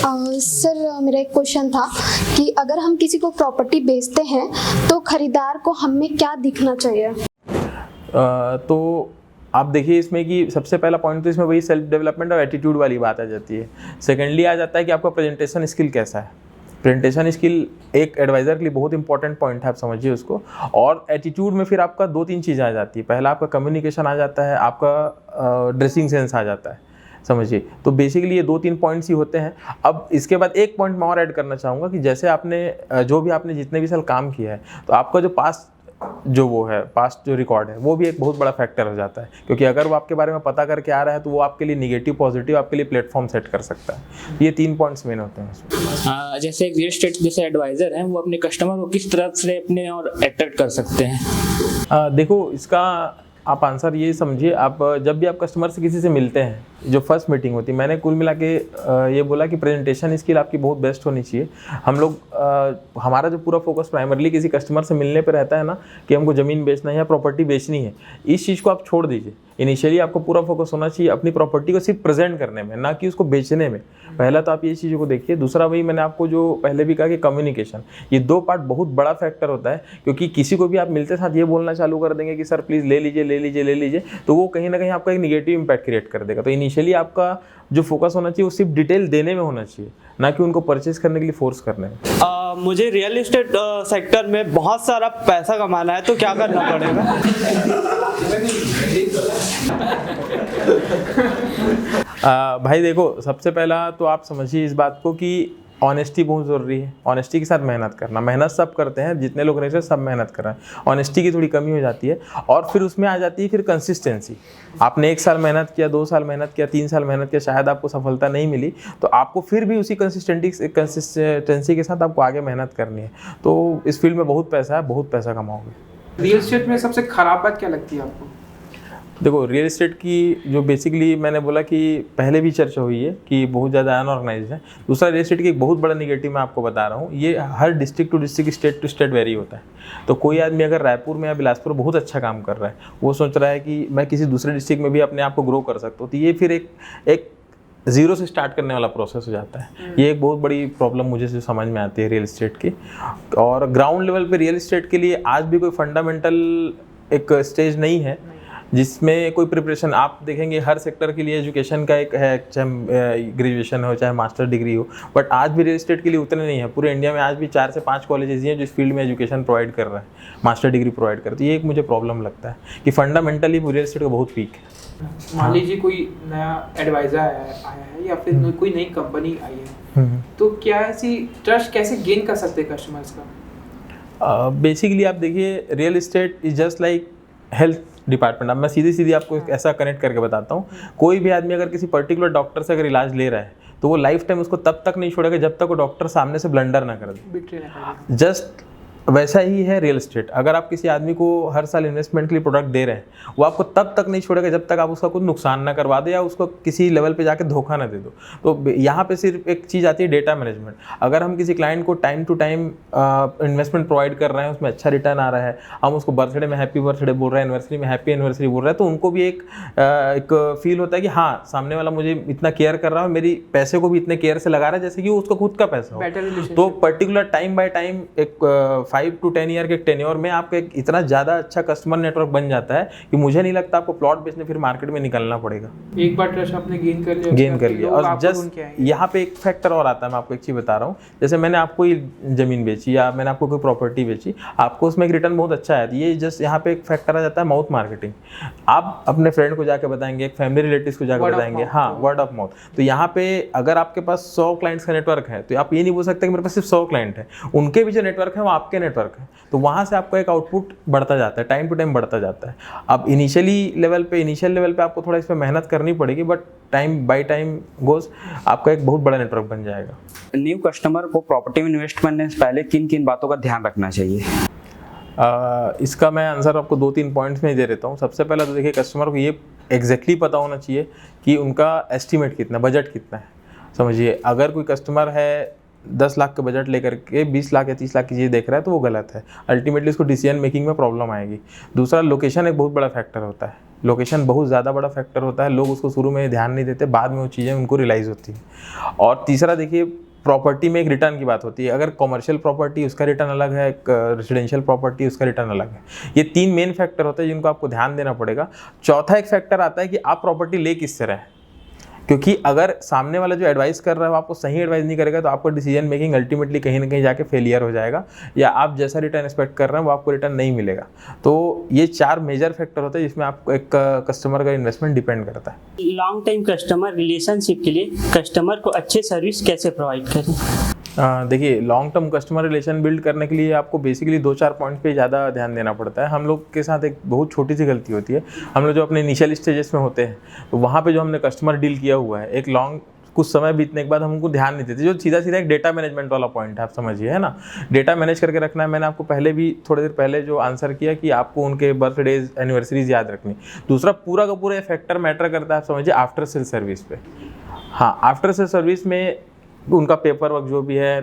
Sir मेरा एक question था कि अगर हम किसी को प्रॉपर्टी बेचते हैं तो खरीदार को हमें क्या दिखना चाहिए? तो आप देखिए इसमें कि सबसे पहला पॉइंट तो इसमें वही सेल्फ डेवलपमेंट और एटीट्यूड वाली बात आ जाती है। सेकेंडली आ जाता है कि आपका प्रेजेंटेशन स्किल कैसा है। प्रेजेंटेशन स्किल एक एडवाइज़र के लिए बहुत इंपॉर्टेंट पॉइंट है, आप समझिए उसको। और एटीट्यूड में फिर आपका 2-3 चीज़ें आ जाती है। पहला आपका कम्युनिकेशन आ जाता है, आपका ड्रेसिंग सेंस आ जाता है, समझिए। तो बेसिकली ये 2-3 पॉइंट्स ही होते हैं। अब इसके बाद एक पॉइंट मैं और ऐड करना चाहूँगा कि जैसे आपने आपने जितने भी साल काम किया है, तो आपका जो पास्ट जो रिकॉर्ड है वो भी एक बहुत बड़ा फैक्टर हो जाता है। क्योंकि अगर वो आपके बारे में पता करके आ रहा है तो वो आपके लिए निगेटिव पॉजिटिव आपके लिए प्लेटफॉर्म सेट कर सकता है। ये 3 पॉइंट्स मेन होते हैं। जैसे एक रियल एस्टेट जैसे एडवाइज़र हैं, वो अपने कस्टमर को किस तरह से अपने और अट्रैक्ट कर सकते हैं? देखो इसका आप आंसर ये समझिए, आप जब भी आप कस्टमर से किसी से मिलते हैं, जो फर्स्ट मीटिंग होती है, मैंने कुल मिला के ये बोला कि प्रेजेंटेशन स्किल आपकी बहुत बेस्ट होनी चाहिए। हम लोग हमारा जो पूरा फोकस प्राइमरली किसी कस्टमर से मिलने पे रहता है ना, कि हमको ज़मीन बेचना है या प्रॉपर्टी बेचनी है, इस चीज़ को आप छोड़ दीजिए। इनिशियली आपको पूरा फोकस होना चाहिए अपनी प्रॉपर्टी को सिर्फ प्रेजेंट करने में, ना कि उसको बेचने में। पहला तो आप ये चीज़ों को देखिए। दूसरा वही मैंने आपको जो पहले भी कहा कि कम्युनिकेशन, ये 2 पार्ट बहुत बड़ा फैक्टर होता है। क्योंकि किसी को भी आप मिलते साथ ये बोलना चालू कर देंगे कि सर प्लीज़ ले लीजिए, तो वो कहीं ना कहीं आपका एक निगेटिव इम्पैक्ट क्रिएट कर देगा। तो इनिशियली आपका जो फोकस होना चाहिए वो सिर्फ डिटेल देने में होना चाहिए, ना कि उनको परचेज करने के लिए फोर्स करने में। मुझे रियल एस्टेट सेक्टर में बहुत सारा पैसा कमाना है, तो क्या करना पड़ेगा? भाई देखो, सबसे पहला तो आप समझिए इस बात को कि ऑनेस्टी बहुत ज़रूरी है। ऑनेस्टी के साथ मेहनत करना, मेहनत सब करते हैं, जितने लोग रहते हैं सब मेहनत कर रहे हैं। ऑनेस्टी की थोड़ी कमी हो जाती है। और फिर उसमें आ जाती है फिर कंसिस्टेंसी। आपने 1 साल मेहनत किया, 2 साल मेहनत किया, 3 साल मेहनत किया, शायद आपको सफलता नहीं मिली, तो आपको फिर भी उसी कंसिस्टेंसी के साथ आपको आगे मेहनत करनी है। तो इस फील्ड में बहुत पैसा है, बहुत पैसा कमाओगे। रियल एस्टेट में सबसे ख़राब बात क्या लगती है आपको? देखो, रियल एस्टेट की जो बेसिकली मैंने बोला कि पहले भी चर्चा हुई है कि बहुत ज़्यादा अनऑर्गेनाइज्ड है। दूसरा, रियल एस्टेट की एक बहुत बड़ा निगेटिव मैं आपको बता रहा हूँ, ये हर district to district, state to state vary होता है। तो कोई आदमी अगर रायपुर में या बिलासपुर बहुत अच्छा काम कर रहा है, वो सोच रहा है कि मैं किसी दूसरे डिस्ट्रिक्ट में भी अपने आप को ग्रो कर सकता हूँ, तो ये फिर एक ज़ीरो से स्टार्ट करने वाला प्रोसेस हो जाता है। ये एक बहुत बड़ी प्रॉब्लम मुझे जो समझ में आती है रियल एस्टेट की। और ग्राउंड लेवल पे रियल एस्टेट के लिए आज भी कोई फंडामेंटल एक स्टेज नहीं है जिसमें कोई प्रिपरेशन। आप देखेंगे हर सेक्टर के लिए एजुकेशन का एक है, चाहे ग्रेजुएशन हो चाहे मास्टर डिग्री हो, बट आज भी रियल एस्टेट के लिए उतने नहीं है। पूरे इंडिया में आज भी 4 से 5 कॉलेजेस ही हैं जो इस फील्ड में एजुकेशन प्रोवाइड कर रहे हैं, मास्टर डिग्री प्रोवाइड कर रहे हैं। तो ये एक मुझे प्रॉब्लम लगता है कि फंडामेंटली रियल एस्टेट का बहुत वीक है। मान लीजिए कोई नया एडवाइज़र आया है या फिर कोई नई कंपनी आई है, तो क्या ऐसी ट्रस्ट कैसे गेन कर सकते हैं कस्टमर्स का? बेसिकली आप देखिए, real estate is just like health department. अब मैं सीधी आपको ऐसा कनेक्ट करके बताता हूँ। कोई भी आदमी अगर किसी पर्टिकुलर डॉक्टर से अगर इलाज ले रहा है, तो वो लाइफ टाइम उसको तब तक नहीं छोड़ेगा जब तक वो डॉक्टर सामने से ब्लंडर ना कर दे। जस्ट वैसा ही है रियल एस्टेट। अगर आप किसी आदमी को हर साल इन्वेस्टमेंट के लिए प्रोडक्ट दे रहे हैं, वो आपको तब तक नहीं छोड़ेगा जब तक आप उसका कुछ नुकसान ना करवा दे या उसको किसी लेवल पे जाके धोखा ना दे दो। तो यहाँ पे सिर्फ एक चीज़ आती है, डेटा मैनेजमेंट। अगर हम किसी क्लाइंट को time to time investment provide कर रहे हैं, उसमें अच्छा रिटर्न आ रहा है, हम उसको बर्थडे में हैप्पी बर्थडे बोल रहे हैं, एनिवर्सरी में हैप्पी एनिवर्सरी बोल रहे हैं, तो उनको भी एक फील होता है कि हाँ, सामने वाला मुझे इतना केयर कर रहा है, मेरी पैसे को भी इतने केयर से लगा रहा है जैसे कि उसका खुद का पैसा हो। तो पर्टिकुलर टाइम बाय टाइम एक 5 to 10 ईयर के टेन्योर में आपका एक इतना ज़्यादा अच्छा कस्टमर नेटवर्क बन जाता है कि मुझे नहीं लगता आपको प्लॉट बेचने फिर मार्केट में निकलना पड़ेगा। एक बार ट्रस्ट आपने गेन कर लिया। और जस्ट यहाँ पे एक फैक्टर और आता है, मैं आपको एक चीज़ बता रहा हूँ। जैसे मैंने आपको ये ज़मीन बेची या मैंने आपको कोई प्रॉपर्टी बेची, आपको उसमें एक रिटर्न बहुत अच्छा है। ये जस्ट यहाँ पे एक फैक्टर आ जाता है माउथ मार्केटिंग। आप अपने फ्रेंड को जाके बताएंगे, एक फैमिली रिलेटिव्स को जाकर बताएंगे, हाँ, वर्ड ऑफ माउथ। तो यहाँ पे अगर आपके पास 100 क्लाइंट्स का नेटवर्क है, तो आप ये नहीं बोल सकते कि मेरे पास सिर्फ 100 क्लाइंट है। उनके भी जो नेटवर्क है वो आपके नेटवर्क है। तो वहाँ से आपका एक आउटपुट बढ़ता जाता है, टाइम टू टाइम बढ़ता जाता है। अब इनिशियल लेवल पे आपको थोड़ा इस पर मेहनत करनी पड़ेगी, but time by time goes आपका एक बहुत बड़ा नेटवर्क बन जाएगा। न्यू कस्टमर को प्रॉपर्टी में इन्वेस्ट करने से पहले किन किन बातों का ध्यान रखना चाहिए? इसका मैं आंसर आपको 2-3 पॉइंट्स में दे देता हूँ। सबसे पहला तो देखिए, कस्टमर को ये एग्जैक्टली पता होना चाहिए कि उनका एस्टिमेट कितना, बजट कितना है। समझिए, अगर कोई कस्टमर है 10 लाख का बजट लेकर के 20 लाख या 30 लाख की चीज़ देख रहा है, तो वो गलत है। अल्टीमेटली उसको डिसीजन मेकिंग में प्रॉब्लम आएगी। दूसरा, लोकेशन एक बहुत बड़ा फैक्टर होता है। लोकेशन बहुत ज़्यादा बड़ा फैक्टर होता है। लोग उसको शुरू में ध्यान नहीं देते, बाद में वो चीज़ें उनको रियलाइज़ होती हैं। और तीसरा देखिए, प्रॉपर्टी में एक रिटर्न की बात होती है। अगर कॉमर्शियल प्रॉपर्टी उसका रिटर्न अलग है, एक रेजिडेंशियल प्रॉपर्टी उसका रिटर्न अलग है। ये 3 मेन फैक्टर होते हैं जिनको आपको ध्यान देना पड़ेगा। चौथा एक फैक्टर आता है कि आप प्रॉपर्टी ले किस तरह है, क्योंकि अगर सामने वाला जो एडवाइस कर रहा है वो आपको सही एडवाइस नहीं करेगा तो आपको डिसीजन मेकिंग अल्टीमेटली कहीं ना कहीं जाके फेलियर हो जाएगा, या आप जैसा रिटर्न एक्सपेक्ट कर रहे हैं वो आपको रिटर्न नहीं मिलेगा। तो ये 4 मेजर फैक्टर होते हैं जिसमें आपको एक कस्टमर का इन्वेस्टमेंट डिपेंड करता है। लॉन्ग टाइम कस्टमर रिलेशनशिप के लिए कस्टमर को अच्छे सर्विस कैसे प्रोवाइड करें? देखिए, long term customer relation build करने के लिए आपको बेसिकली 2-4 पॉइंट पे ज़्यादा ध्यान देना पड़ता है। हम लोग के साथ एक बहुत छोटी सी गलती होती है। हम लोग जो अपने इनिशियल स्टेजेस में होते हैं तो वहाँ पे जो हमने कस्टमर डील किया हुआ है, एक कुछ समय बीतने के बाद हम उनको ध्यान नहीं देते। जो सीधा सीधा एक डेटा मैनेजमेंट वाला पॉइंट है, आप समझिए, है ना। डेटा मैनेज करके रखना है। मैंने आपको पहले भी थोड़ी देर पहले जो आंसर किया कि आपको उनके बर्थडेज एनिवर्सरीज याद रखनी। दूसरा पूरा का पूरा फैक्टर मैटर करता है, आप समझिए, आफ्टर सेल सर्विस पे। हाँ, आफ्टर सेल सर्विस में उनका पेपर वर्क जो भी है,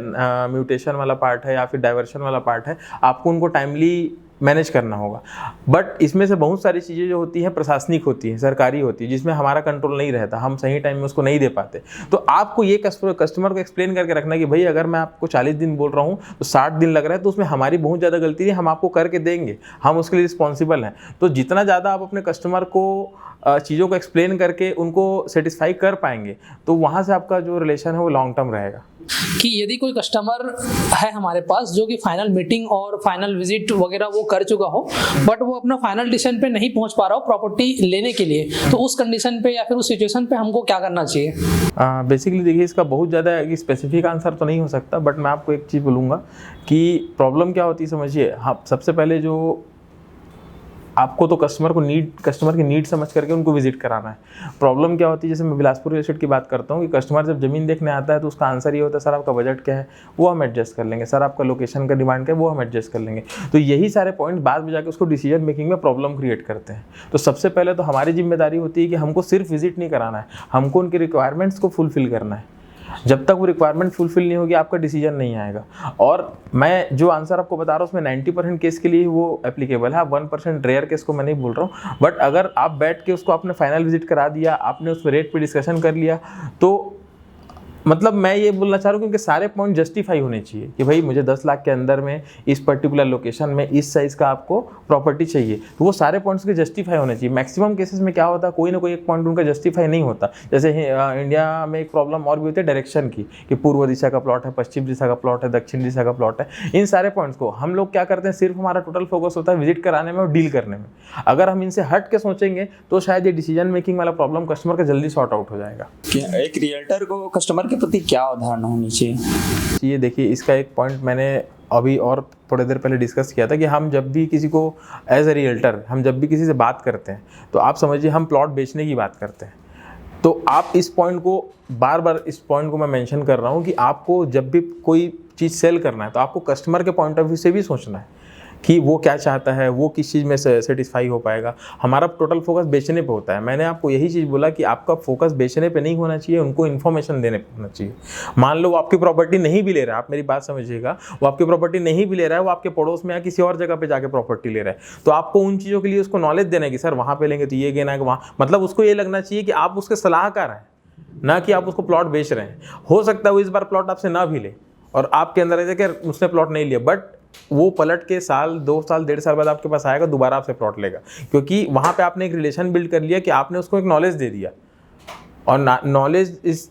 म्यूटेशन वाला पार्ट है या फिर डाइवर्शन वाला पार्ट है, आपको उनको टाइमली मैनेज करना होगा। बट इसमें से बहुत सारी चीज़ें जो होती हैं प्रशासनिक होती हैं, सरकारी होती है, जिसमें हमारा कंट्रोल नहीं रहता, हम सही टाइम में उसको नहीं दे पाते। तो आपको ये कस्टमर को एक्सप्लेन करके रखना कि भाई अगर मैं आपको 40 दिन बोल रहा हूँ तो 60 दिन लग रहा है, तो उसमें हमारी बहुत ज़्यादा गलती नहीं, हम आपको करके देंगे, हम उसके लिए रिस्पॉन्सिबल हैं। तो जितना ज़्यादा आप अपने कस्टमर को चीज़ों को एक्सप्लेन करके उनको सेटिस्फाई कर पाएंगे तो वहाँ से आपका जो रिलेशन है वो लॉन्ग टर्म रहेगा। कि यदि कोई कस्टमर है हमारे पास जो कि फाइनल मीटिंग और फाइनल विजिट वगैरह वो कर चुका हो, बट वो अपना फाइनल डिसीजन पे नहीं पहुंच पा रहा हो प्रॉपर्टी लेने के लिए, तो उस कंडीशन पे या फिर उस सिचुएशन पे हमको क्या करना चाहिए? बेसिकली देखिए, इसका बहुत ज़्यादा स्पेसिफिक आंसर तो नहीं हो सकता, बट मैं आपको एक चीज़ बोलूँगा कि प्रॉब्लम क्या होती है, समझिए। हाँ, सबसे पहले जो आपको तो कस्टमर की नीड समझ करके उनको विजिट कराना है। प्रॉब्लम क्या होती है, जैसे मैं बिलासपुर रियल एस्टेट की बात करता हूँ कि कस्टमर जब ज़मीन देखने आता है तो उसका आंसर ये होता है, सर आपका बजट क्या है, वो हम एडजस्ट कर लेंगे, सर आपका लोकेशन का डिमांड क्या है, वो हम एडजस्ट कर लेंगे। तो यही सारे पॉइंट बाद में जाकर उसको डिसीजन मेकिंग में प्रॉब्लम क्रिएट करते हैं। तो सबसे पहले तो हमारी जिम्मेदारी होती है कि हमको सिर्फ विजिट नहीं कराना है, हमको उनकी रिक्वायरमेंट्स को फुलफिल करना है। जब तक वो रिक्वायरमेंट फुलफिल नहीं होगी आपका डिसीजन नहीं आएगा। और मैं जो आंसर आपको बता रहा हूँ उसमें 90% केस के लिए वो एप्लीकेबल है, 1% रेयर केस को मैं नहीं बोल रहा हूँ। बट अगर आप बैठ के उसको आपने फाइनल विजिट करा दिया, आपने उसमें रेट पे डिस्कशन कर लिया, तो मतलब मैं ये बोलना चाह रहा हूँ क्योंकि सारे पॉइंट जस्टिफाई होने चाहिए कि भाई मुझे 10 लाख के अंदर में इस पर्टिकुलर लोकेशन में इस साइज़ का आपको प्रॉपर्टी चाहिए, तो वो सारे पॉइंट्स के जस्टिफाई होने चाहिए। मैक्सिमम केसेस में क्या होता है, कोई ना कोई एक पॉइंट उनका जस्टिफाई नहीं होता। जैसे इंडिया में एक प्रॉब्लम और भी होती है डायरेक्शन की, कि पूर्व दिशा का प्लॉट है, पश्चिम दिशा का प्लॉट है, दक्षिण दिशा का प्लॉट है। इन सारे पॉइंट्स को हम लोग क्या करते हैं, सिर्फ हमारा टोटल फोकस होता है विजिट कराने में और डील करने में। अगर हम इनसे हट के सोचेंगे तो शायद ये डिसीजन मेकिंग वाला प्रॉब्लम कस्टमर का जल्दी सॉर्ट आउट हो जाएगा। एक रियल्टर को कस्टमर के प्रति क्या अवधारणा होनी चाहिए? ये देखिए, इसका एक पॉइंट मैंने अभी और थोड़ी देर पहले डिस्कस किया था कि हम जब भी किसी को एज ए रियल्टर हम जब भी किसी से बात करते हैं तो आप समझिए हम प्लॉट बेचने की बात करते हैं। तो आप इस पॉइंट को बार इस पॉइंट को मैं मेंशन कर रहा हूँ कि आपको जब भी कोई चीज़ सेल करना है तो आपको कस्टमर के पॉइंट ऑफ व्यू से भी सोचना है कि वो क्या चाहता है, वो किस चीज़ में सेटिस्फाई हो पाएगा। हमारा टोटल फोकस बेचने पे होता है। मैंने आपको यही चीज़ बोला कि आपका फोकस बेचने पे नहीं होना चाहिए, उनको इन्फॉर्मेशन देने पे होना चाहिए। मान लो वो आपकी प्रॉपर्टी नहीं भी ले रहा है, आप मेरी बात समझिएगा, वो आपकी प्रॉपर्टी नहीं भी ले रहा है, वो आपके पड़ोस में या किसी और जगह पर जाकर प्रॉपर्टी ले रहा है, तो आपको उन चीज़ों के लिए उसको नॉलेज देना है कि सर वहाँ पर लेंगे तो ये गेना है, वहाँ, मतलब उसको ये लगना चाहिए कि आप उसके सलाहकार हैं, ना कि आप उसको प्लॉट बेच रहे हैं। हो सकता है वो इस बार प्लॉट आपसे ना भी ले और आपके अंदर ऐसे कि उसने प्लॉट नहीं लिया, बट वो पलट के साल 2 साल 1.5 साल बाद आपके पास आएगा, दोबारा आपसे प्लॉट लेगा, क्योंकि वहाँ पे आपने एक रिलेशन बिल्ड कर लिया कि आपने उसको एक नॉलेज दे दिया। और knowledge is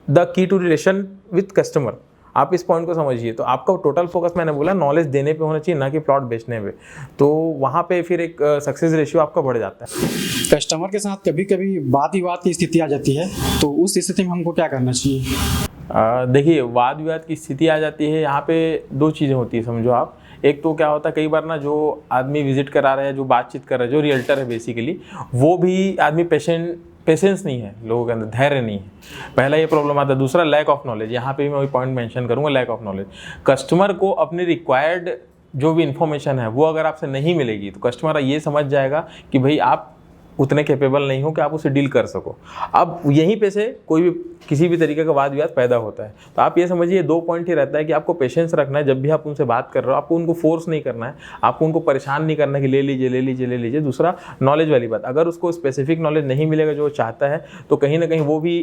the key to relation with customer. आप इस पॉइंट को समझिए। तो आपका टोटल फोकस मैंने बोला नॉलेज देने पे होना चाहिए, ना कि प्लॉट बेचने पे। तो वहाँ पे फिर एक सक्सेस रेशियो आपका बढ़ जाता है। कस्टमर के साथ कभी कभी वाद विवाद की स्थिति आ जाती है, तो उस स्थिति में हमको क्या करना चाहिए? देखिए, वाद विवाद की स्थिति आ जाती है, यहाँ पे 2 चीज़ें होती है समझो आप। एक तो क्या होता है, कई बार ना जो आदमी विजिट करा रहा है, जो बातचीत कर रहा है, जो रियल्टर है बेसिकली, वो भी आदमी पेशेंस नहीं है, लोगों के अंदर धैर्य नहीं है। पहला ये प्रॉब्लम आता है। दूसरा लैक ऑफ नॉलेज। यहाँ पे भी मैं वही पॉइंट मेंशन करूँगा, लैक ऑफ नॉलेज। कस्टमर को अपनी रिक्वायर्ड जो भी इन्फॉर्मेशन है वो अगर आपसे नहीं मिलेगी तो कस्टमर ये समझ जाएगा कि भाई आप उतने कैपेबल नहीं हो कि आप उसे डील कर सको। अब यहीं पे से कोई भी किसी भी तरीके का वाद विवाद पैदा होता है। तो आप ये समझिए 2 पॉइंट ही रहता है कि आपको पेशेंस रखना है जब भी आप उनसे बात कर रहे हो, आपको उनको फोर्स नहीं करना है, आपको उनको परेशान नहीं करना है कि ले लीजिए ले लीजिए ले लीजिए। दूसरा, नॉलेज वाली बात, अगर उसको स्पेसिफिक नॉलेज नहीं मिलेगा जो वो चाहता है तो कहीं ना कहीं वो भी,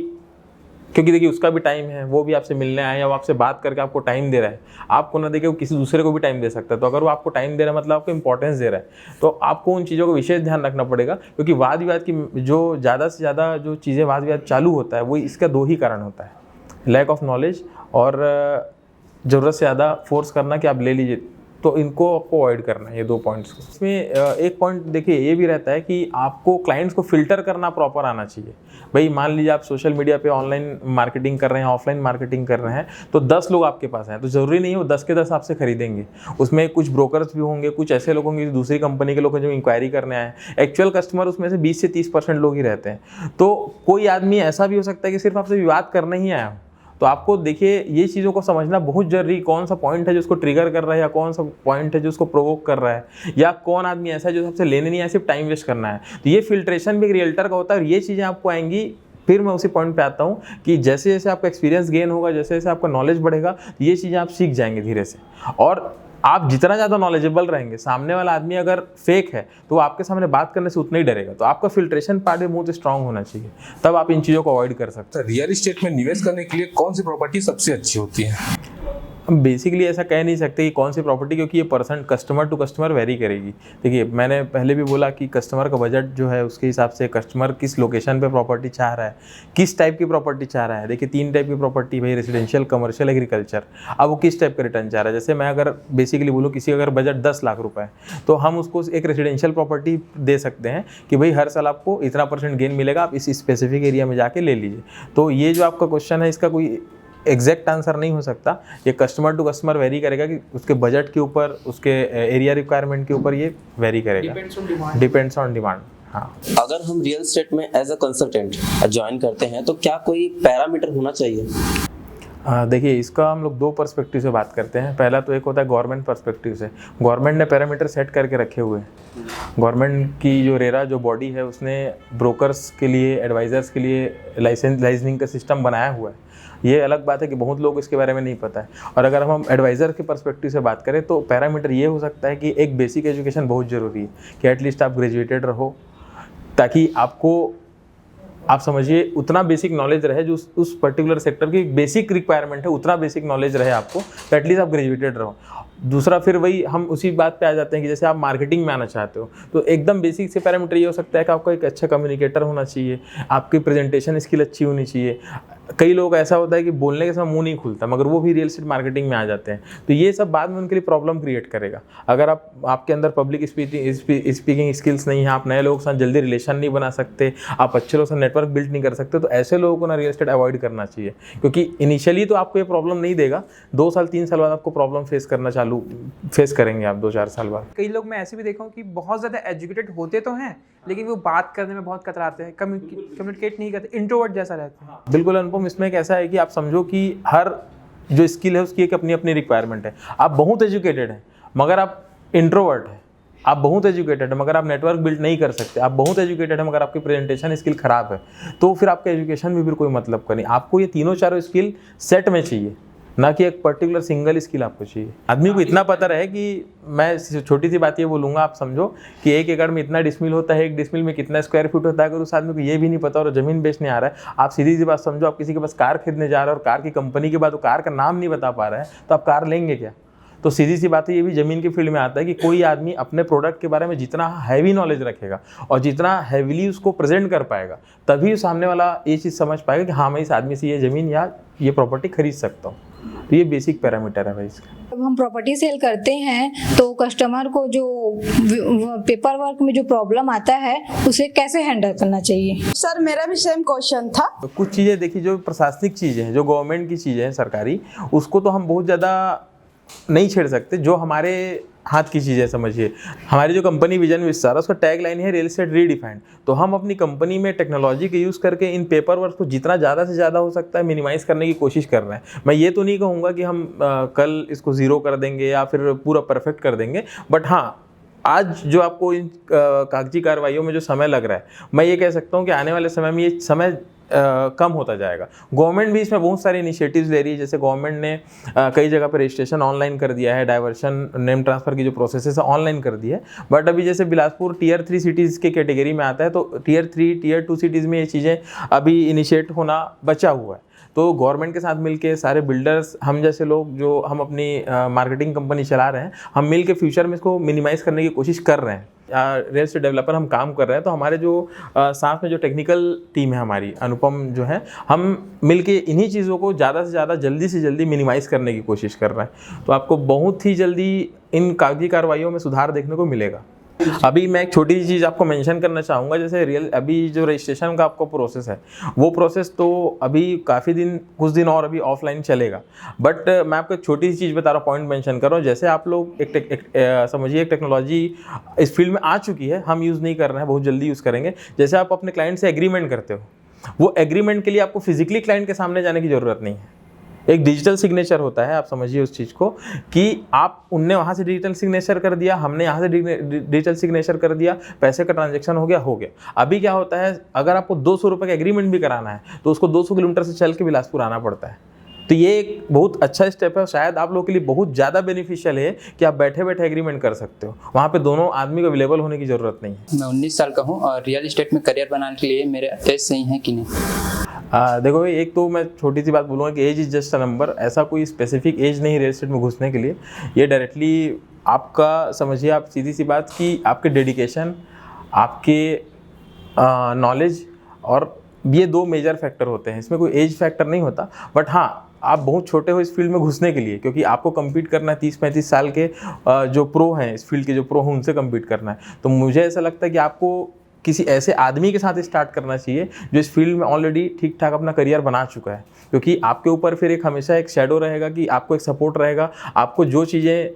क्योंकि देखिए उसका भी टाइम है, वो भी आपसे मिलने आए या वो आपसे बात करके आपको टाइम दे रहा है, आपको ना देखे वो किसी दूसरे को भी टाइम दे सकता है। तो अगर वो आपको टाइम दे रहा है मतलब आपको इंपॉर्टेंस दे रहा है, तो आपको उन चीज़ों का विशेष ध्यान रखना पड़ेगा। क्योंकि वाद विवाद की जो ज़्यादा से ज़्यादा जो चीज़ें वाद विवाद चालू होता है वो इसका 2 ही कारण होता है, लैक ऑफ नॉलेज और ज़रूरत से ज़्यादा फोर्स करना कि आप ले लीजिए। तो इनको आपको अवॉइड करना है, ये 2 पॉइंट्स को। इसमें एक पॉइंट देखिए ये भी रहता है कि आपको क्लाइंट्स को फ़िल्टर करना प्रॉपर आना चाहिए। भाई मान लीजिए आप सोशल मीडिया पे ऑनलाइन मार्केटिंग कर रहे हैं, ऑफलाइन मार्केटिंग कर रहे हैं, तो 10 लोग आपके पास हैं, तो ज़रूरी नहीं है वो 10 के 10 आपसे खरीदेंगे। उसमें कुछ ब्रोकर्स भी होंगे, कुछ ऐसे लोग होंगे दूसरी कंपनी के लोग हैं जो इंक्वायरी करने आए हैं। एक्चुअल कस्टमर उसमें से 20 से 30% लोग ही रहते हैं। तो कोई आदमी ऐसा भी हो सकता है कि सिर्फ आपसे विवाद करने ही आया हो। तो आपको देखिए ये चीज़ों को समझना बहुत जरूरी, कौन सा पॉइंट है जो उसको ट्रिगर कर रहा है या कौन सा पॉइंट है जो उसको प्रोवोक कर रहा है, या कौन आदमी ऐसा है जो सबसे लेने नहीं आया, सिर्फ टाइम वेस्ट करना है। तो ये फिल्ट्रेशन भी एक रियल्टर का होता है और ये चीज़ें आपको आएंगी। फिर मैं उसी पॉइंट पे आता हूँ कि जैसे जैसे आपका एक्सपीरियंस गेन होगा, जैसे जैसे आपका नॉलेज बढ़ेगा, ये चीज़ें आप सीख जाएंगे धीरे से। और आप जितना ज़्यादा नॉलेजेबल रहेंगे, सामने वाला आदमी अगर फेक है तो वो आपके सामने बात करने से उतना ही डरेगा। तो आपका फिल्ट्रेशन पार्ट भी बहुत स्ट्रांग होना चाहिए, तब आप इन चीज़ों को अवॉइड कर सकते हैं। रियल एस्टेट में निवेश करने के लिए कौन सी प्रॉपर्टी सबसे अच्छी होती है? हम बेसिकली ऐसा कह नहीं सकते कि कौन सी प्रॉपर्टी, क्योंकि ये person customer to customer vary करेगी। देखिए मैंने पहले भी बोला कि कस्टमर का बजट जो है उसके हिसाब से कस्टमर किस लोकेशन पे प्रॉपर्टी चाह रहा है, किस टाइप की प्रॉपर्टी चाह रहा है। देखिए 3 टाइप की प्रॉपर्टी, भाई रेजिडेंशियल, कमर्शियल, एग्रीकल्चर। अब वो किस टाइप का रिटर्न चाह रहा है। जैसे मैं अगर बेसिकली बोलूँ किसी अगर बजट 10 लाख रुपये है तो हम उसको एक रेजिडेंशियल प्रॉपर्टी दे सकते हैं कि भाई हर साल आपको इतना % गेन मिलेगा, आप इस स्पेसिफिक एरिया में जाके ले लीजिए। तो ये जो आपका क्वेश्चन है इसका कोई एग्जैक्ट आंसर नहीं हो सकता, ये कस्टमर टू कस्टमर वेरी करेगा कि उसके बजट के ऊपर, उसके एरिया रिक्वायरमेंट के ऊपर ये वेरी करेगा, डिपेंड्स ऑन डिमांड। हाँ, अगर हम रियल एस्टेट में एज अ कंसल्टेंट ज्वाइन करते हैं तो क्या कोई पैरामीटर होना चाहिए? देखिए इसका हम लोग 2 पर्सपेक्टिव से बात करते हैं। पहला तो एक होता है गवर्नमेंट पर्सपेक्टिव से, गवर्नमेंट ने पैरामीटर सेट करके रखे हुए हैं। गवर्नमेंट की जो रेरा जो बॉडी है उसने ब्रोकर्स के लिए, एडवाइज़र्स के लिए लाइसेंसिंग का सिस्टम बनाया हुआ है। ये अलग बात है कि बहुत लोग इसके बारे में नहीं पता है। और अगर हम एडवाइज़र के पर्सपेक्टिव से बात करें तो पैरामीटर ये हो सकता है कि एक बेसिक एजुकेशन बहुत ज़रूरी है कि एटलीस्ट आप ग्रेजुएटेड रहो, ताकि आपको, आप समझिए उतना बेसिक नॉलेज रहे जो उस पर्टिकुलर सेक्टर की बेसिक रिक्वायरमेंट है, उतना बेसिक नॉलेज रहे आपको, तो एटलीस्ट आप ग्रेजुएटेड रहो। दूसरा फिर वही हम उसी बात पे आ जाते हैं कि जैसे आप मार्केटिंग में आना चाहते हो तो एकदम बेसिक से पैरामीटर ये हो सकता है कि आपका एक अच्छा कम्युनिकेटर होना चाहिए, आपकी प्रेजेंटेशन स्किल अच्छी होनी चाहिए। कई लोग ऐसा होता है कि बोलने के समय मुंह नहीं खुलता, मगर वो भी रियल एस्टेट मार्केटिंग में आ जाते हैं। तो ये सब बाद में उनके लिए प्रॉब्लम क्रिएट करेगा। अगर आपके अंदर पब्लिक स्पीकिंग स्किल्स नहीं है, आप नए लोगों के साथ जल्दी रिलेशन नहीं बना सकते, आप अच्छे लोगों से नेटवर्क बिल्ड नहीं कर सकते, तो ऐसे लोगों को ना रियल एस्टेट अवॉइड करना चाहिए। क्योंकि इनिशियली तो आपको ये प्रॉब्लम नहीं देगा, 2 साल 3 साल बाद आपको प्रॉब्लम फेस करेंगे आप 2-4 साल बाद। कई लोग मैं ऐसे भी देखा हूँ कि बहुत ज़्यादा एजुकेटेड होते तो हैं लेकिन वो बात करने में बहुत कतराते हैं, कम्युनिकेट नहीं करते, इंट्रोवर्ट जैसा रहते हैं। बिल्कुल अनुपम, इसमें एक ऐसा है कि आप समझो कि हर जो स्किल है उसकी एक अपनी अपनी रिक्वायरमेंट है। आप बहुत एजुकेटेड हैं मगर आप इंट्रोवर्ट हैं, आप बहुत एजुकेटेड है मगर आप नेटवर्क बिल्ड नहीं कर सकते, आप बहुत एजुकेटेड है मगर आपकी प्रेजेंटेशन स्किल खराब है, तो फिर आपका एजुकेशन भी फिर कोई मतलब का नहीं। आपको ये तीनों चारों स्किल सेट में चाहिए, ना कि एक पर्टिकुलर सिंगल स्किल आपको चाहिए। आदमी को इतना पता रहे कि, मैं छोटी सी बात ये बोलूँगा, आप समझो कि 1 एकड़ में इतना डिसमिल होता है, 1 डिसमिल में कितना स्क्वायर फीट होता है। अगर उस आदमी को ये भी नहीं पता और ज़मीन बेचने आ रहा है, आप सीधी सी बात समझो, आप किसी के पास कार खरीदने जा रहे हैं और कार की कंपनी के बाद वो कार का नाम नहीं बता पा रहा है, तो आप कार लेंगे क्या? तो सीधी सी बात है, ये भी ज़मीन के फील्ड में आता है कि कोई आदमी अपने प्रोडक्ट के बारे में जितना हैवी नॉलेज रखेगा और जितना हैवीली उसको प्रेजेंट कर पाएगा, तभी सामने वाला ये चीज़ समझ पाएगा कि हाँ मैं इस आदमी से ये ज़मीन या ये प्रॉपर्टी खरीद सकता हूँ। तो ये बेसिक पैरामीटर है भाई इसका। जब हम प्रॉपर्टी सेल करते हैं तो कस्टमर को जो पेपर वर्क में जो प्रॉब्लम आता है उसे कैसे हैंडल करना चाहिए? सर मेरा भी सेम क्वेश्चन था। तो कुछ चीज़ें देखिए, जो प्रशासनिक चीज़ें हैं, जो गवर्नमेंट की चीज़ें हैं सरकारी, उसको तो हम बहुत ज़्यादा नहीं छेड़ सकते। जो हमारे हाथ की चीज़ें समझिए, हमारी जो कंपनी विजन विस्तार, उसका टैग लाइन है रियल एस्टेट रीडिफाइंड। तो हम अपनी कंपनी में टेक्नोलॉजी के यूज़ करके इन पेपर वर्क को जितना ज़्यादा से ज़्यादा हो सकता है मिनिमाइज़ करने की कोशिश कर रहे हैं। मैं ये तो नहीं कहूँगा कि हम कल इसको ज़ीरो कर देंगे या फिर पूरा परफेक्ट कर देंगे, बट हाँ आज जो आपको इन कागजी कार्रवाइयों में जो समय लग रहा है, मैं ये कह सकता हूँ कि आने वाले समय में ये समय कम होता जाएगा। गवर्नमेंट भी इसमें बहुत सारे इनिशिएटिव्स ले रही है। जैसे गवर्नमेंट ने कई जगह पर रजिस्ट्रेशन ऑनलाइन कर दिया है, डाइवर्शन नेम ट्रांसफ़र की जो प्रोसेस है ऑनलाइन कर दी है। बट अभी जैसे बिलासपुर टियर 3 सिटीज़ के कैटेगरी में आता है, तो टियर 3 टियर 2 सिटीज़ में ये चीज़ें अभी इनिशिएट होना बचा हुआ है। तो गवर्नमेंट के साथ मिलके सारे बिल्डर्स, हम जैसे लोग जो हम अपनी मार्केटिंग कंपनी चला रहे हैं, हम मिल के फ्यूचर में इसको मिनिमाइज़ करने की कोशिश कर रहे हैं। रियल एस्टेट डेवलपर हम काम कर रहे हैं, तो हमारे जो साथ में जो टेक्निकल टीम है हमारी, अनुपम जो है, हम मिल के इन्हीं चीज़ों को ज़्यादा से ज़्यादा जल्दी से जल्दी मिनिमाइज़ करने की कोशिश कर रहे हैं। तो आपको बहुत ही जल्दी इन कागजी कार्रवाइयों में सुधार देखने को मिलेगा। अभी मैं एक छोटी सी चीज़ आपको मेंशन करना चाहूँगा। जैसे अभी जो रजिस्ट्रेशन का आपको प्रोसेस है, वो प्रोसेस तो अभी काफ़ी दिन, कुछ दिन और अभी ऑफलाइन चलेगा। बट मैं आपको एक छोटी सी चीज़ बता रहा हूँ, पॉइंट मेंशन कर रहा हूँ। जैसे आप लोग समझिए एक टेक्नोलॉजी इस फील्ड में आ चुकी है, हम यूज़ नहीं कर रहे हैं, बहुत जल्दी यूज़ करेंगे। जैसे आप अपने क्लाइंट से एग्रीमेंट करते हो, वो एग्रीमेंट के लिए आपको फिजिकली क्लाइंट के सामने जाने की ज़रूरत नहीं है। एक डिजिटल सिग्नेचर होता है, आप समझिए उस चीज़ को, कि आप उनने वहाँ से डिजिटल सिग्नेचर कर दिया, हमने यहाँ से डिजिटल सिग्नेचर कर दिया, पैसे का ट्रांजैक्शन हो गया। अभी क्या होता है, अगर आपको 200 रुपये का एग्रीमेंट भी कराना है तो उसको 200 किलोमीटर से चल के बिलासपुर आना पड़ता है। तो ये एक बहुत अच्छा स्टेप है, शायद आप लोगों के लिए बहुत ज़्यादा बेनिफिशियल है कि आप बैठे बैठे एग्रीमेंट कर सकते हो। वहाँ पे दोनों आदमी को अवेलेबल होने की ज़रूरत नहीं है। मैं 19 साल का हूँ और रियल इस्टेट में करियर बनाने के लिए मेरे एज सही है कि नहीं? देखो भाई, एक तो मैं छोटी सी बात बोलूँगा कि age is just a number. ऐसा कोई स्पेसिफिक एज नहीं रियल एस्टेट में घुसने के लिए। ये डायरेक्टली आपका, समझिए आप सीधी सी बात, कि आपके डेडिकेशन, आपके नॉलेज, और ये 2 मेजर फैक्टर होते हैं। इसमें कोई एज फैक्टर नहीं होता। बट हाँ, आप बहुत छोटे हो इस फील्ड में घुसने के लिए, क्योंकि आपको कम्पीट करना है 30-35 साल के जो प्रो हैं, इस फील्ड के जो प्रो हैं, उनसे कम्पीट करना है। तो मुझे ऐसा लगता है कि आपको किसी ऐसे आदमी के साथ स्टार्ट करना चाहिए जो इस फील्ड में ऑलरेडी ठीक ठाक अपना करियर बना चुका है। क्योंकि आपके ऊपर फिर एक हमेशा एक शैडो रहेगा, कि आपको एक सपोर्ट रहेगा। आपको जो चीज़ें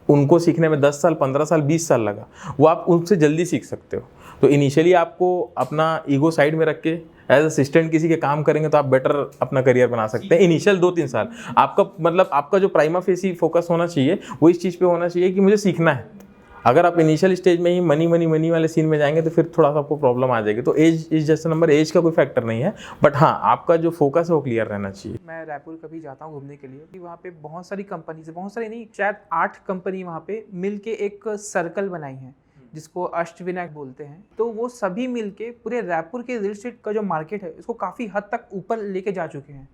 उनको सीखने में 10 साल, 15 साल, 20 साल लगा, वो आप उनसे जल्दी सीख सकते हो। तो इनिशियली आपको अपना ईगो साइड में रख के एज असिस्टेंट किसी के काम करेंगे तो आप बेटर अपना करियर बना सकते हैं। इनिशियल 2-3 साल आपका, मतलब आपका जो प्राइमा फेसी फोकस होना चाहिए वो इस चीज़ पे होना चाहिए कि मुझे सीखना है। अगर आप इनिशियल स्टेज में ही मनी वाले सीन में जाएंगे तो फिर थोड़ा सा आपको प्रॉब्लम आ जाएगी। तो age is just number, age का कोई फैक्टर नहीं है। बट हाँ, आपका जो फोकस है वो क्लियर रहना चाहिए। मैं रायपुर कभी जाता हूँ घूमने के लिए, कि वहाँ पे बहुत सारी कंपनी से, बहुत सारी नहीं, शायद 8 कंपनी वहाँ पे मिलके एक सर्कल बनाई है, जिसको अष्टविनायक बोलते हैं। तो वो सभी मिलके पूरे रायपुर के रियल एस्टेट का जो मार्केट है उसको काफ़ी हद तक ऊपर लेके जा चुके हैं।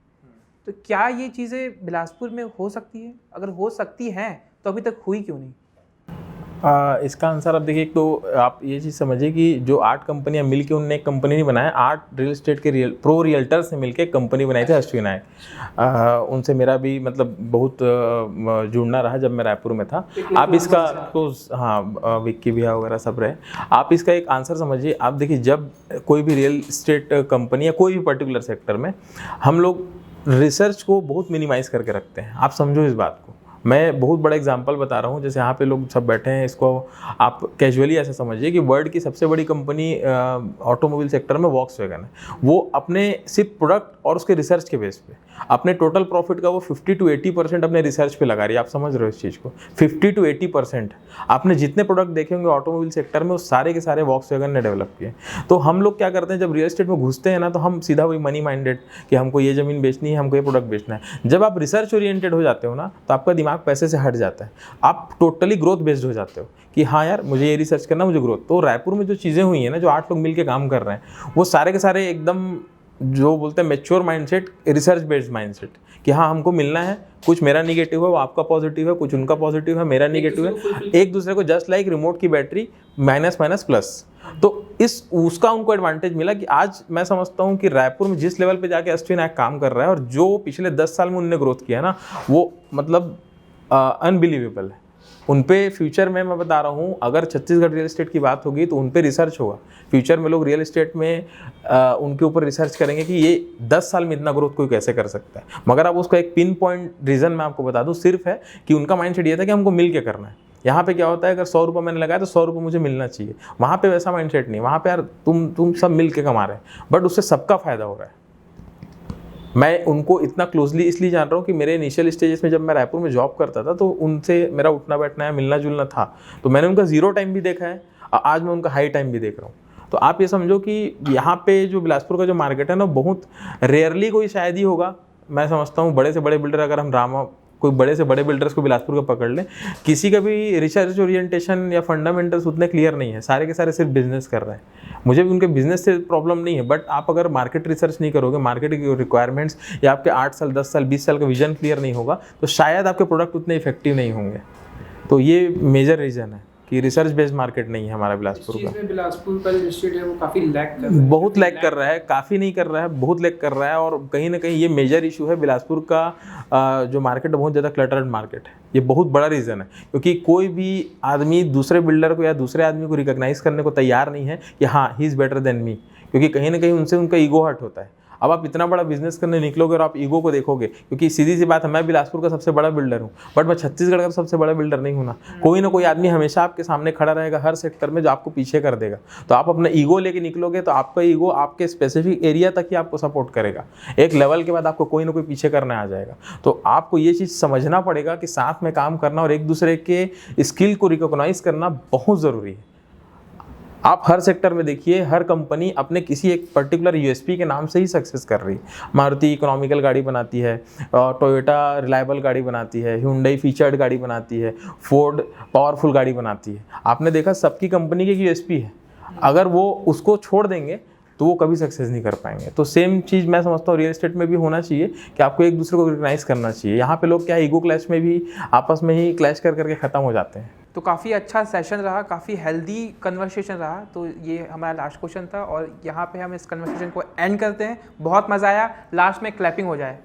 तो क्या ये चीज़ें बिलासपुर में हो सकती है? अगर हो सकती हैं तो अभी तक हुई क्यों नहीं? इसका आंसर आप देखिए, एक तो आप ये चीज़ समझिए कि जो 8 कंपनियां मिलके उनने एक कंपनी नहीं बनाया, 8 रियल एस्टेट के प्रो रियल्टर्स ने मिलके एक कंपनी बनाई थी अष्टविनायक। उनसे मेरा भी मतलब बहुत जुड़ना रहा जब मैं रायपुर में था। आप इसका तो हाँ, विक्की भैया वगैरह सब रहे। आप इसका एक आंसर समझिए। आप देखिए, जब कोई भी रियल एस्टेट कंपनी या कोई भी पर्टिकुलर सेक्टर में हम लोग रिसर्च को बहुत मिनिमाइज़ करके रखते हैं। आप समझो इस बात को। मैं बहुत बड़ा एग्जांपल बता रहा हूँ। जैसे यहाँ पे लोग सब बैठे हैं, इसको आप कैजुअली ऐसे समझिए कि वर्ल्ड की सबसे बड़ी कंपनी ऑटोमोबाइल सेक्टर में वॉक्सवैगन है। वो अपने सिर्फ प्रोडक्ट और उसके रिसर्च के बेस पे अपने टोटल प्रॉफिट का वो 50 to 80% अपने रिसर्च पे लगा रही है। आप समझ रहे हो इस चीज़ को? 50 to 80%। आपने जितने प्रोडक्ट देखे होंगे ऑटोमोबाइल सेक्टर में, वो सारे के सारे वॉक्सवैगन ने डेवलप किए। तो हम लोग क्या करते हैं, जब रियल एस्टेट में घुसते हैं ना, तो हम सीधा वही मनी माइंडेड कि हमको ये ज़मीन बेचनी है, हमको ये प्रोडक्ट बेचना है। जब आप रिसर्च ओरिएंटेड हो जाते हो ना, तो आपका दिमाग पैसे से हट जाता है। आप टोटली ग्रोथ बेस्ड हो जाते हो कि हाँ यार, मुझे ये रिसर्च करना, मुझे ग्रोथ। तो रायपुर में जो चीज़ें हुई हैं ना, जो 8 लोग मिलकर काम कर रहे हैं, वो सारे के सारे एकदम जो बोलते हैं mature mindset, research based mindset, कि हाँ हमको मिलना है। कुछ मेरा निगेटिव है, वो आपका पॉजिटिव है, कुछ उनका पॉजिटिव है, मेरा निगेटिव है। एक दूसरे को जस्ट लाइक रिमोट की बैटरी, माइनस माइनस प्लस। तो उसका उनको एडवांटेज मिला कि आज मैं समझता हूँ कि रायपुर में जिस लेवल पे जाके अष्टविनायक काम कर रहा है और जो पिछले 10 साल में उन्होंने ग्रोथ किया ना, वो मतलब अनबिलीवेबल है। उन पे फ्यूचर में मैं बता रहा हूँ, अगर छत्तीसगढ़ रियल एस्टेट की बात होगी तो उन पे रिसर्च होगा। फ्यूचर में लोग रियल एस्टेट में उनके ऊपर रिसर्च करेंगे कि ये 10 साल में इतना ग्रोथ कोई कैसे कर सकता है। मगर अब उसका एक पिन पॉइंट रीज़न मैं आपको बता दूँ, सिर्फ है कि उनका माइंडसेट ये था कि हमको मिल के करना है। यहाँ पे क्या होता है, अगर 100 रुपये मैंने लगाया तो 100 रुपये मुझे मिलना चाहिए। वहाँ पे वैसा माइंडसेट नहीं। वहाँ पे यार तुम सब मिल के कमा रहे हैं, बट उससे सबका फ़ायदा हो रहा है। मैं उनको इतना क्लोजली इसलिए जान रहा हूँ कि मेरे इनिशियल स्टेजेस में जब मैं रायपुर में जॉब करता था तो उनसे मेरा उठना बैठना है, मिलना जुलना था, तो मैंने उनका 0 टाइम भी देखा है और आज मैं उनका हाई टाइम भी देख रहा हूँ। तो आप ये समझो कि यहाँ पे जो बिलासपुर का जो मार्केट है ना, बहुत रेयरली कोई शायद ही होगा, मैं समझता हूँ बड़े से बड़े बिल्डर, अगर हम कोई बड़े से बड़े बिल्डर्स को बिलासपुर का पकड़ लें, किसी का भी रिसर्च ओरिएंटेशन या फंडामेंटल्स उतने क्लियर नहीं है, सारे के सारे सिर्फ बिजनेस कर रहे हैं। मुझे भी उनके बिजनेस से प्रॉब्लम नहीं है, बट आप अगर मार्केट रिसर्च नहीं करोगे, मार्केट की रिक्वायरमेंट्स या आपके 8 साल 10 साल 20 साल का विजन क्लियर नहीं होगा, तो शायद आपके प्रोडक्ट उतने इफेक्टिव नहीं होंगे। तो ये मेजर रीज़न है कि रिसर्च बेस्ड मार्केट नहीं है हमारा बिलासपुर का। बिलासपुर का जो स्टेट है वो काफ़ी लैग कर रहा है, बहुत लैग कर रहा है, काफ़ी नहीं कर रहा है, बहुत लैग कर रहा है। और कहीं ना कहीं ये मेजर इशू है बिलासपुर का, जो मार्केट है बहुत ज़्यादा क्लटर्ड मार्केट है। ये बहुत बड़ा रीज़न है, क्योंकि कोई भी आदमी दूसरे बिल्डर को या दूसरे आदमी को रिकॉग्नाइज करने को तैयार नहीं है कि हाँ he is better than me, क्योंकि कहीं ना कहीं उनसे उनका ईगो हर्ट होता है। अब आप इतना बड़ा बिजनेस करने निकलोगे और आप ईगो को देखोगे, क्योंकि सीधी सी बात है, मैं बिलासपुर का सबसे बड़ा बिल्डर हूँ, बट मैं छत्तीसगढ़ का सबसे बड़ा बिल्डर नहीं हूँ ना। कोई ना कोई आदमी हमेशा आपके सामने खड़ा रहेगा हर सेक्टर में, जो आपको पीछे कर देगा। तो आप अपना ईगो लेके निकलोगे तो आपका ईगो आपके स्पेसिफिक एरिया तक ही आपको सपोर्ट करेगा, एक लेवल के बाद आपको कोई ना कोई पीछे करने आ जाएगा। तो आपको ये चीज़ समझना पड़ेगा कि साथ में काम करना और एक दूसरे के स्किल को रिकॉग्नाइज करना बहुत ज़रूरी है। आप हर सेक्टर में देखिए, हर कंपनी अपने किसी एक पर्टिकुलर यूएसपी के नाम से ही सक्सेस कर रही है। मारुति इकोनॉमिकल गाड़ी बनाती है, टोयोटा रिलायबल गाड़ी बनाती है, hyundai फीचर्ड गाड़ी बनाती है, फोर्ड पावरफुल गाड़ी बनाती है। आपने देखा सबकी कंपनी की एक यूएसपी है, अगर वो उसको छोड़ देंगे तो वो कभी सक्सेस नहीं कर पाएंगे। तो सेम चीज़ मैं समझता हूँ रियल एस्टेट में भी होना चाहिए कि आपको एक दूसरे को रिकॉग्नाइज करना चाहिए। यहाँ पे लोग क्या ईगो क्लैश में भी आपस में ही क्लैश कर करके ख़त्म हो जाते हैं। तो काफ़ी अच्छा सेशन रहा, काफ़ी हेल्दी कन्वर्सेशन रहा। तो ये हमारा लास्ट क्वेश्चन था और यहाँ पे हम इस कन्वर्सेशन को एंड करते हैं। बहुत मज़ा आया, लास्ट में क्लैपिंग हो जाए।